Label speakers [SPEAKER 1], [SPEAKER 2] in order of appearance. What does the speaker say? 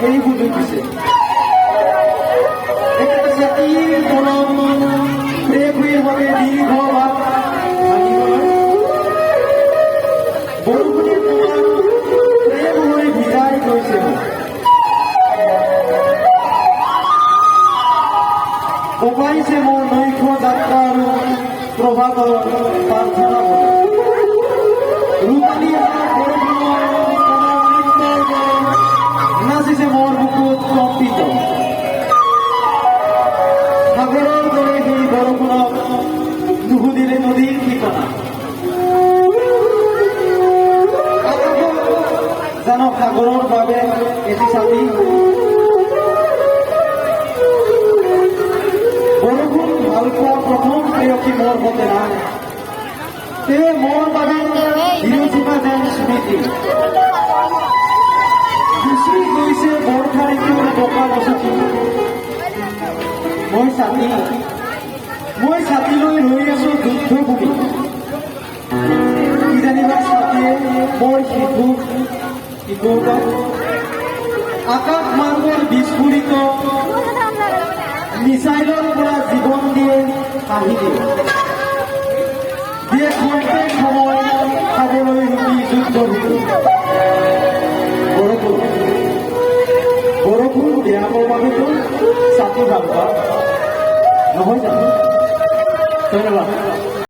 [SPEAKER 1] এই সুযোগ দিছে এটা জাতিৰ মৰম প্ৰেমীৰ বাবে দীৰ্ঘ বাট বৰষুণে তোমাৰ প্ৰেম হৈ ভিজাই গৈছে কমাইছে মোৰ নৈশ যাত্ৰা আৰু প্ৰভাতৰ প্ৰাৰ্থনা ৰূপালী নাচিছে মোৰ বুকুত কম্পিত সাগৰৰ দৰে সেই বৰষুণক নুসুধিলে নদীৰ ঠিকনা জানক সাগৰৰ বাবে এটি ছাতি বৰষুণ ভাল পোৱা প্ৰথম প্ৰেয়সী মোৰ মতে নাই তেওঁ মোৰ বাবে হিৰোচিমা যেন স্মৃতি গুচি গৈছে বৰ্ষা ঋতুৰ বোকা গছকি মই ছাতিলৈ ৰৈ আছো যুদ্ধভূমি কিজানিবা ছাতিয়ে মোৰ শিশুক আকাশ মাৰ্গৰ বিস্ফোৰিত মিছাইলৰ পৰা জীৱন দিয়ে হাঁহি দিয়ে খন্তেক সময় খাবলৈ ৰুটি যুদ্ধভূমি বৰষুণ দেহাবৰ বাবেতো ছাতি ভাল পাওঁ নহয় জানো ধন্যবাদ